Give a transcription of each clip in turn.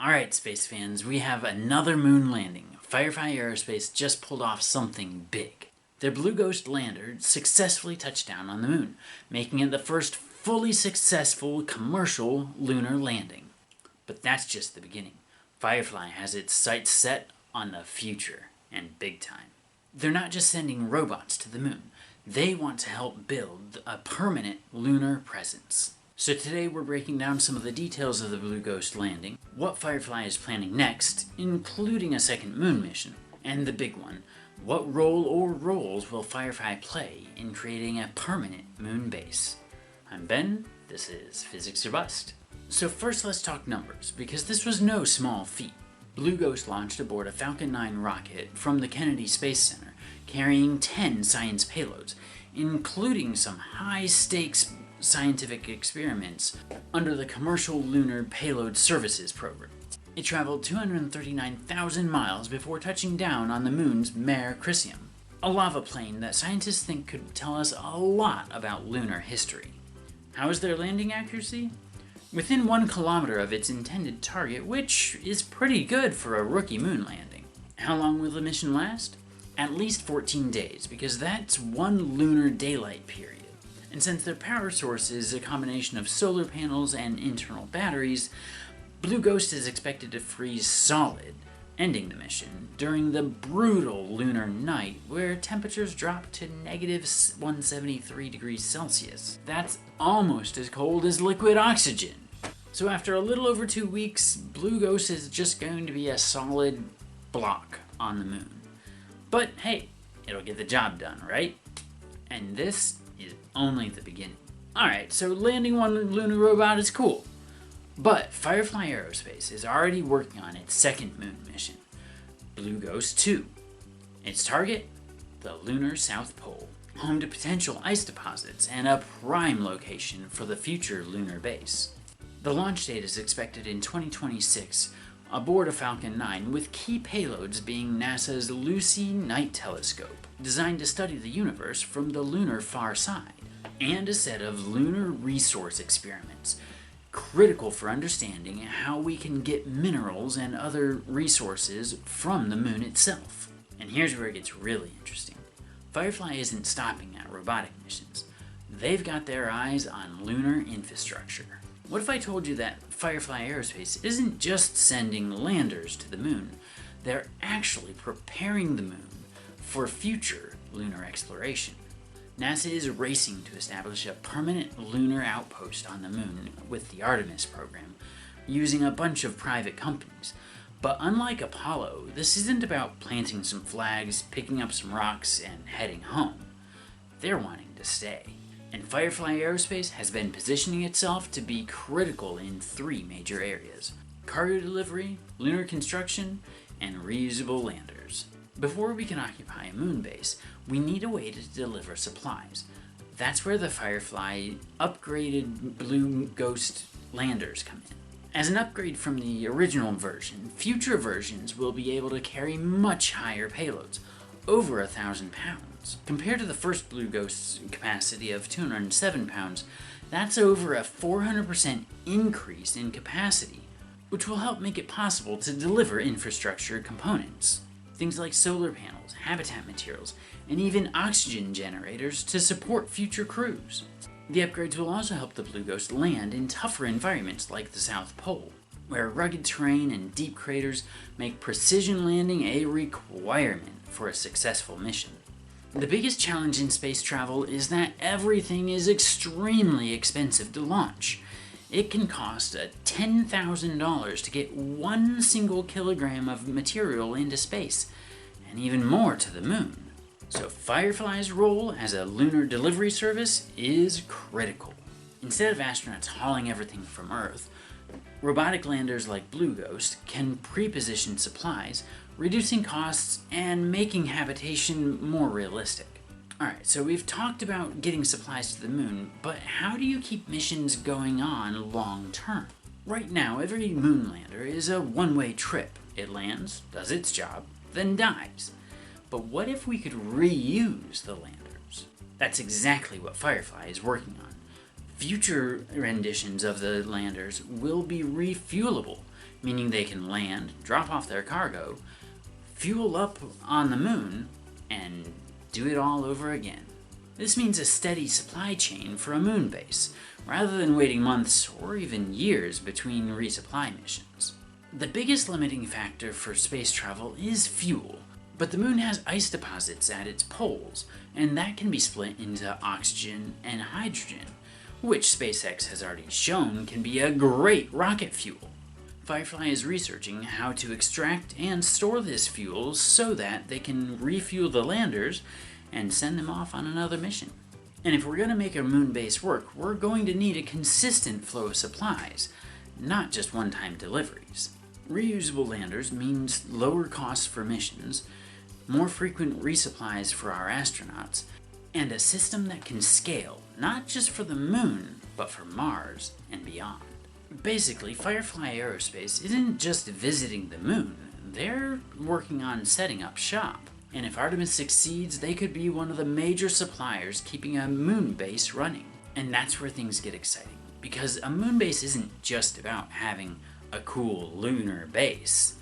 Alright, space fans, we have another moon landing. Firefly Aerospace just pulled off something big. Their Blue Ghost Lander successfully touched down on the moon, making it the first fully successful commercial lunar landing. But that's just the beginning. Firefly has its sights set on the future, and big time. They're not just sending robots to the moon. They want to help build a permanent lunar presence. So today we're breaking down some of the details of the Blue Ghost landing, what Firefly is planning next, including a second moon mission, and the big one, what role or roles will Firefly play in creating a permanent moon base? I'm Ben, this is Physics or Bust. So first let's talk numbers, because this was no small feat. Blue Ghost launched aboard a Falcon 9 rocket from the Kennedy Space Center, carrying 10 science payloads, including some high-stakes scientific experiments under the Commercial Lunar Payload Services program. It traveled 239,000 miles before touching down on the moon's Mare Crisium, a lava plain that scientists think could tell us a lot about lunar history. How is their landing accuracy? Within 1 kilometer of its intended target, which is pretty good for a rookie moon landing. How long will the mission last? At least 14 days, because that's 1 lunar daylight period. And since their power source is a combination of solar panels and internal batteries, Blue Ghost is expected to freeze solid, ending the mission during the brutal lunar night where temperatures drop to negative 173 degrees Celsius. That's almost as cold as liquid oxygen. So after a little over 2 weeks, Blue Ghost is just going to be a solid block on the moon. But hey, it'll get the job done, right? And this is only the beginning. Alright, so landing 1 lunar robot is cool. But Firefly Aerospace is already working on its second moon mission, Blue Ghost 2. Its target? The lunar South Pole, home to potential ice deposits and a prime location for the future lunar base. The launch date is expected in 2026 aboard a Falcon 9, with key payloads being NASA's Lucy Night Telescope, designed to study the universe from the lunar far side, and a set of lunar resource experiments, critical for understanding how we can get minerals and other resources from the moon itself. And here's where it gets really interesting. Firefly isn't stopping at robotic missions. They've got their eyes on lunar infrastructure. What if I told you that Firefly Aerospace isn't just sending landers to the moon, they're actually preparing the moon for future lunar exploration? NASA is racing to establish a permanent lunar outpost on the moon with the Artemis program, using a bunch of private companies. But unlike Apollo, this isn't about planting some flags, picking up some rocks, and heading home. They're wanting to stay. And Firefly Aerospace has been positioning itself to be critical in 3 major areas: cargo delivery, lunar construction, and reusable landers. Before we can occupy a moon base, we need a way to deliver supplies. That's where the Firefly upgraded Blue Ghost landers come in. As an upgrade from the original version, future versions will be able to carry much higher payloads, over 1,000 pounds. Compared to the first Blue Ghost's capacity of 207 pounds, that's over a 400% increase in capacity, which will help make it possible to deliver infrastructure components. Things like solar panels, habitat materials, and even oxygen generators to support future crews. The upgrades will also help the Blue Ghost land in tougher environments like the South Pole, where rugged terrain and deep craters make precision landing a requirement for a successful mission. The biggest challenge in space travel is that everything is extremely expensive to launch. It can cost $10,000 to get 1 single kilogram of material into space, and even more to the moon. So Firefly's role as a lunar delivery service is critical. Instead of astronauts hauling everything from Earth, robotic landers like Blue Ghost can pre-position supplies, reducing costs and making habitation more realistic. Alright, so we've talked about getting supplies to the moon, but how do you keep missions going on long term? Right now, every moon lander is a one-way trip. It lands, does its job, then dies. But what if we could reuse the landers? That's exactly what Firefly is working on. Future renditions of the landers will be refuelable, meaning they can land, drop off their cargo, fuel up on the moon, and do it all over again. This means a steady supply chain for a moon base, rather than waiting months or even years between resupply missions. The biggest limiting factor for space travel is fuel, but the moon has ice deposits at its poles, and that can be split into oxygen and hydrogen, which SpaceX has already shown can be a great rocket fuel. Firefly is researching how to extract and store this fuel so that they can refuel the landers and send them off on another mission. And if we're going to make our moon base work, we're going to need a consistent flow of supplies, not just one-time deliveries. Reusable landers means lower costs for missions, more frequent resupplies for our astronauts, and a system that can scale, not just for the moon, but for Mars and beyond. Basically, Firefly Aerospace isn't just visiting the moon, they're working on setting up shop. And if Artemis succeeds, they could be one of the major suppliers keeping a moon base running. And that's where things get exciting, because a moon base isn't just about having a cool lunar base.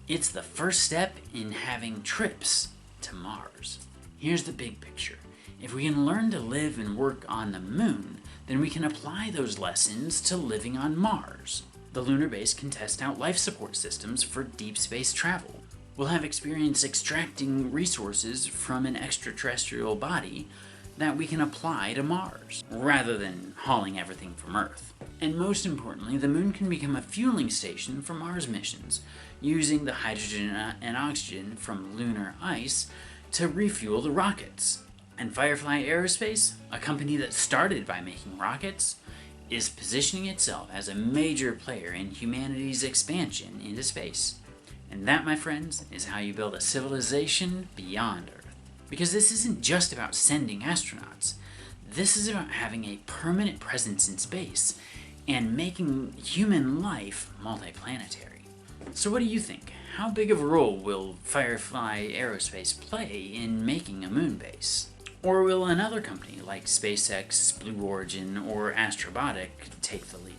It's the first step in having trips to Mars. Here's the big picture. If we can learn to live and work on the moon, then we can apply those lessons to living on Mars. The lunar base can test out life support systems for deep space travel. We'll have experience extracting resources from an extraterrestrial body that we can apply to Mars, rather than hauling everything from Earth. And most importantly, the moon can become a fueling station for Mars missions, using the hydrogen and oxygen from lunar ice to refuel the rockets. And Firefly Aerospace, a company that started by making rockets, is positioning itself as a major player in humanity's expansion into space. And that, my friends, is how you build a civilization beyond Earth. Because this isn't just about sending astronauts. This is about having a permanent presence in space and making human life multiplanetary. So what do you think? How big of a role will Firefly Aerospace play in making a moon base? Or will another company like SpaceX, Blue Origin, or Astrobotic take the lead?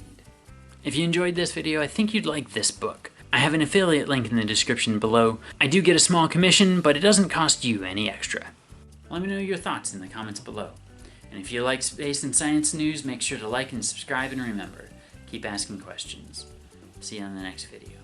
If you enjoyed this video, I think you'd like this book. I have an affiliate link in the description below. I do get a small commission, but it doesn't cost you any extra. Let me know your thoughts in the comments below. And if you like space and science news, make sure to like and subscribe, and remember, keep asking questions. See you on the next video.